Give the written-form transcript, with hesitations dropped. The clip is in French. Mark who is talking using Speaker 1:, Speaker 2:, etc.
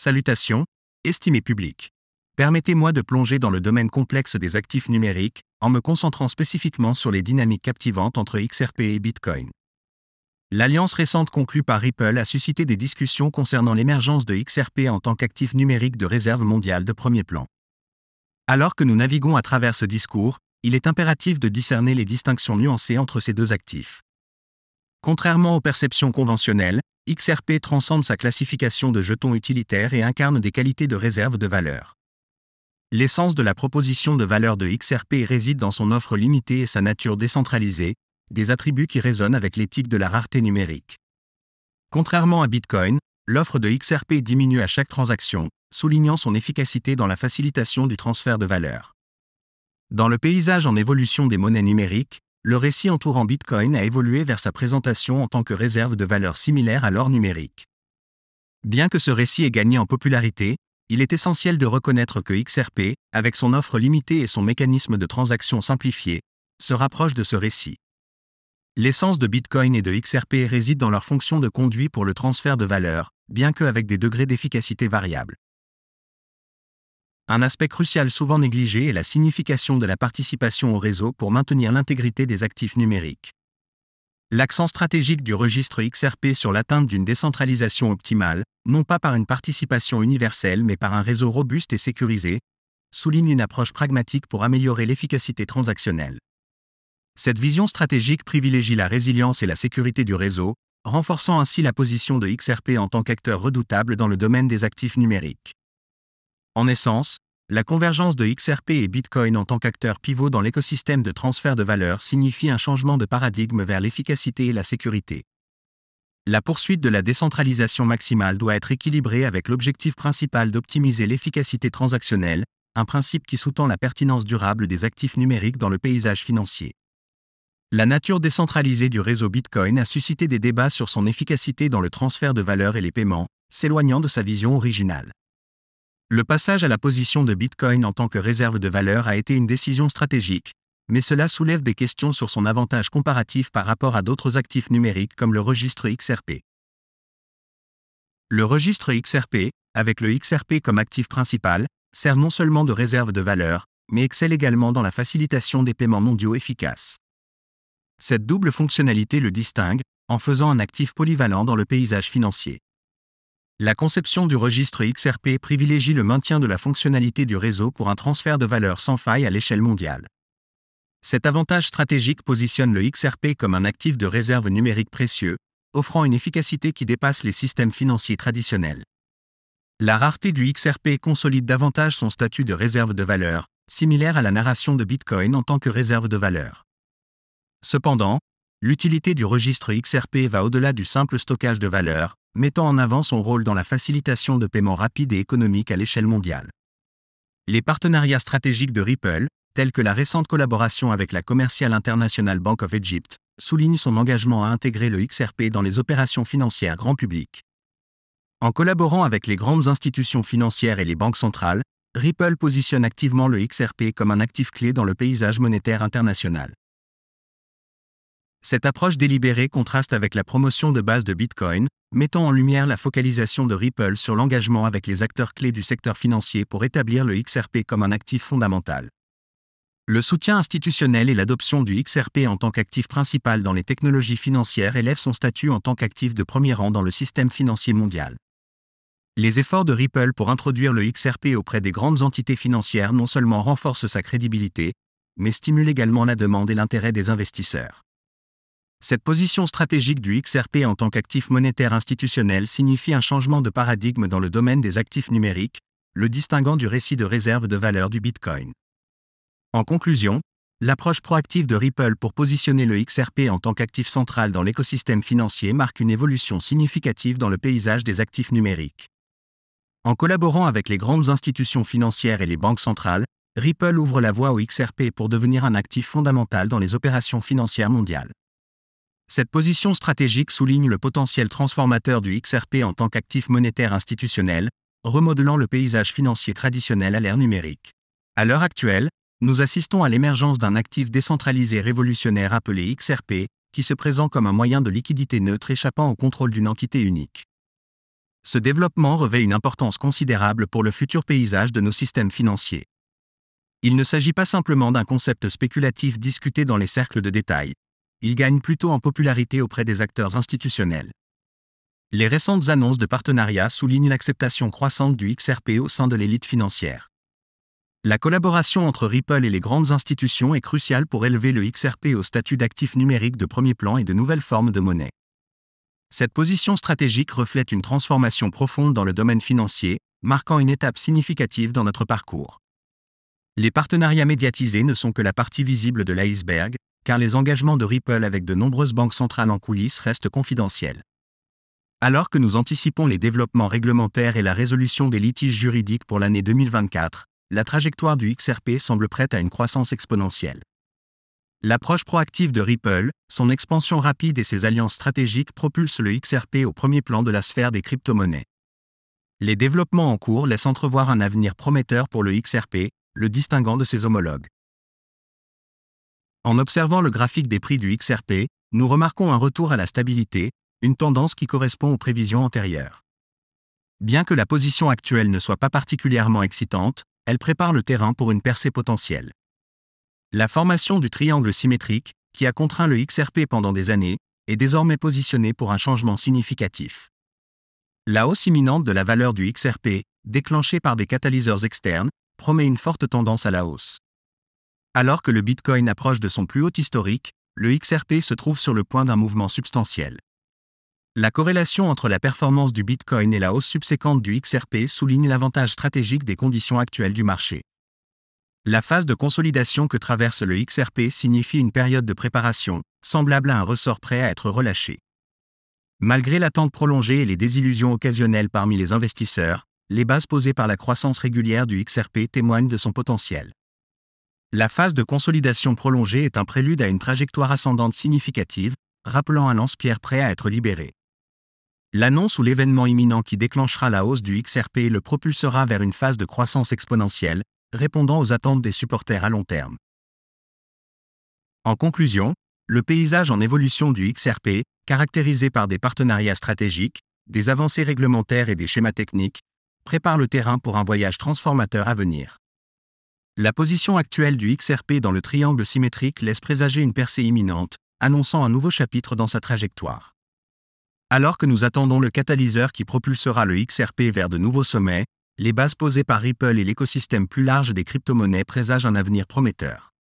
Speaker 1: Salutations, estimé public. Permettez-moi de plonger dans le domaine complexe des actifs numériques, en me concentrant spécifiquement sur les dynamiques captivantes entre XRP et Bitcoin. L'alliance récente conclue par Ripple a suscité des discussions concernant l'émergence de XRP en tant qu'actif numérique de réserve mondiale de premier plan. Alors que nous naviguons à travers ce discours, il est impératif de discerner les distinctions nuancées entre ces deux actifs. Contrairement aux perceptions conventionnelles, XRP transcende sa classification de jetons utilitaires et incarne des qualités de réserve de valeur. L'essence de la proposition de valeur de XRP réside dans son offre limitée et sa nature décentralisée, des attributs qui résonnent avec l'éthique de la rareté numérique. Contrairement à Bitcoin, l'offre de XRP diminue à chaque transaction, soulignant son efficacité dans la facilitation du transfert de valeur. Dans le paysage en évolution des monnaies numériques, le récit entourant Bitcoin a évolué vers sa présentation en tant que réserve de valeur similaire à l'or numérique. Bien que ce récit ait gagné en popularité, il est essentiel de reconnaître que XRP, avec son offre limitée et son mécanisme de transaction simplifié, se rapproche de ce récit. L'essence de Bitcoin et de XRP réside dans leur fonction de conduit pour le transfert de valeur, bien qu'avec des degrés d'efficacité variables. Un aspect crucial souvent négligé est la signification de la participation au réseau pour maintenir l'intégrité des actifs numériques. L'accent stratégique du registre XRP sur l'atteinte d'une décentralisation optimale, non pas par une participation universelle mais par un réseau robuste et sécurisé, souligne une approche pragmatique pour améliorer l'efficacité transactionnelle. Cette vision stratégique privilégie la résilience et la sécurité du réseau, renforçant ainsi la position de XRP en tant qu'acteur redoutable dans le domaine des actifs numériques. En essence, la convergence de XRP et Bitcoin en tant qu'acteur pivot dans l'écosystème de transfert de valeur signifie un changement de paradigme vers l'efficacité et la sécurité. La poursuite de la décentralisation maximale doit être équilibrée avec l'objectif principal d'optimiser l'efficacité transactionnelle, un principe qui sous-tend la pertinence durable des actifs numériques dans le paysage financier. La nature décentralisée du réseau Bitcoin a suscité des débats sur son efficacité dans le transfert de valeur et les paiements, s'éloignant de sa vision originale. Le passage à la position de Bitcoin en tant que réserve de valeur a été une décision stratégique, mais cela soulève des questions sur son avantage comparatif par rapport à d'autres actifs numériques comme le registre XRP. Le registre XRP, avec le XRP comme actif principal, sert non seulement de réserve de valeur, mais excelle également dans la facilitation des paiements mondiaux efficaces. Cette double fonctionnalité le distingue, en faisant un actif polyvalent dans le paysage financier. La conception du registre XRP privilégie le maintien de la fonctionnalité du réseau pour un transfert de valeur sans faille à l'échelle mondiale. Cet avantage stratégique positionne le XRP comme un actif de réserve numérique précieux, offrant une efficacité qui dépasse les systèmes financiers traditionnels. La rareté du XRP consolide davantage son statut de réserve de valeur, similaire à la narration de Bitcoin en tant que réserve de valeur. Cependant, l'utilité du registre XRP va au-delà du simple stockage de valeur, mettant en avant son rôle dans la facilitation de paiements rapides et économiques à l'échelle mondiale. Les partenariats stratégiques de Ripple, tels que la récente collaboration avec la Commercial International Bank of Egypt, soulignent son engagement à intégrer le XRP dans les opérations financières grand public. En collaborant avec les grandes institutions financières et les banques centrales, Ripple positionne activement le XRP comme un actif clé dans le paysage monétaire international. Cette approche délibérée contraste avec la promotion de base de Bitcoin, mettant en lumière la focalisation de Ripple sur l'engagement avec les acteurs clés du secteur financier pour établir le XRP comme un actif fondamental. Le soutien institutionnel et l'adoption du XRP en tant qu'actif principal dans les technologies financières élèvent son statut en tant qu'actif de premier rang dans le système financier mondial. Les efforts de Ripple pour introduire le XRP auprès des grandes entités financières non seulement renforcent sa crédibilité, mais stimulent également la demande et l'intérêt des investisseurs. Cette position stratégique du XRP en tant qu'actif monétaire institutionnel signifie un changement de paradigme dans le domaine des actifs numériques, le distinguant du récit de réserve de valeur du Bitcoin. En conclusion, l'approche proactive de Ripple pour positionner le XRP en tant qu'actif central dans l'écosystème financier marque une évolution significative dans le paysage des actifs numériques. En collaborant avec les grandes institutions financières et les banques centrales, Ripple ouvre la voie au XRP pour devenir un actif fondamental dans les opérations financières mondiales. Cette position stratégique souligne le potentiel transformateur du XRP en tant qu'actif monétaire institutionnel, remodelant le paysage financier traditionnel à l'ère numérique. À l'heure actuelle, nous assistons à l'émergence d'un actif décentralisé révolutionnaire appelé XRP, qui se présente comme un moyen de liquidité neutre échappant au contrôle d'une entité unique. Ce développement revêt une importance considérable pour le futur paysage de nos systèmes financiers. Il ne s'agit pas simplement d'un concept spéculatif discuté dans les cercles de détail. Il gagne plutôt en popularité auprès des acteurs institutionnels. Les récentes annonces de partenariat soulignent l'acceptation croissante du XRP au sein de l'élite financière. La collaboration entre Ripple et les grandes institutions est cruciale pour élever le XRP au statut d'actif numérique de premier plan et de nouvelles formes de monnaie. Cette position stratégique reflète une transformation profonde dans le domaine financier, marquant une étape significative dans notre parcours. Les partenariats médiatisés ne sont que la partie visible de l'iceberg, car les engagements de Ripple avec de nombreuses banques centrales en coulisses restent confidentiels. Alors que nous anticipons les développements réglementaires et la résolution des litiges juridiques pour l'année 2024, la trajectoire du XRP semble prête à une croissance exponentielle. L'approche proactive de Ripple, son expansion rapide et ses alliances stratégiques propulsent le XRP au premier plan de la sphère des crypto-monnaies. Les développements en cours laissent entrevoir un avenir prometteur pour le XRP, le distinguant de ses homologues. En observant le graphique des prix du XRP, nous remarquons un retour à la stabilité, une tendance qui correspond aux prévisions antérieures. Bien que la position actuelle ne soit pas particulièrement excitante, elle prépare le terrain pour une percée potentielle. La formation du triangle symétrique, qui a contraint le XRP pendant des années, est désormais positionnée pour un changement significatif. La hausse imminente de la valeur du XRP, déclenchée par des catalyseurs externes, promet une forte tendance à la hausse. Alors que le Bitcoin approche de son plus haut historique, le XRP se trouve sur le point d'un mouvement substantiel. La corrélation entre la performance du Bitcoin et la hausse subséquente du XRP souligne l'avantage stratégique des conditions actuelles du marché. La phase de consolidation que traverse le XRP signifie une période de préparation, semblable à un ressort prêt à être relâché. Malgré l'attente prolongée et les désillusions occasionnelles parmi les investisseurs, les bases posées par la croissance régulière du XRP témoignent de son potentiel. La phase de consolidation prolongée est un prélude à une trajectoire ascendante significative, rappelant un lance-pierre prêt à être libéré. L'annonce ou l'événement imminent qui déclenchera la hausse du XRP le propulsera vers une phase de croissance exponentielle, répondant aux attentes des supporters à long terme. En conclusion, le paysage en évolution du XRP, caractérisé par des partenariats stratégiques, des avancées réglementaires et des schémas techniques, prépare le terrain pour un voyage transformateur à venir. La position actuelle du XRP dans le triangle symétrique laisse présager une percée imminente, annonçant un nouveau chapitre dans sa trajectoire. Alors que nous attendons le catalyseur qui propulsera le XRP vers de nouveaux sommets, les bases posées par Ripple et l'écosystème plus large des crypto-monnaies présagent un avenir prometteur.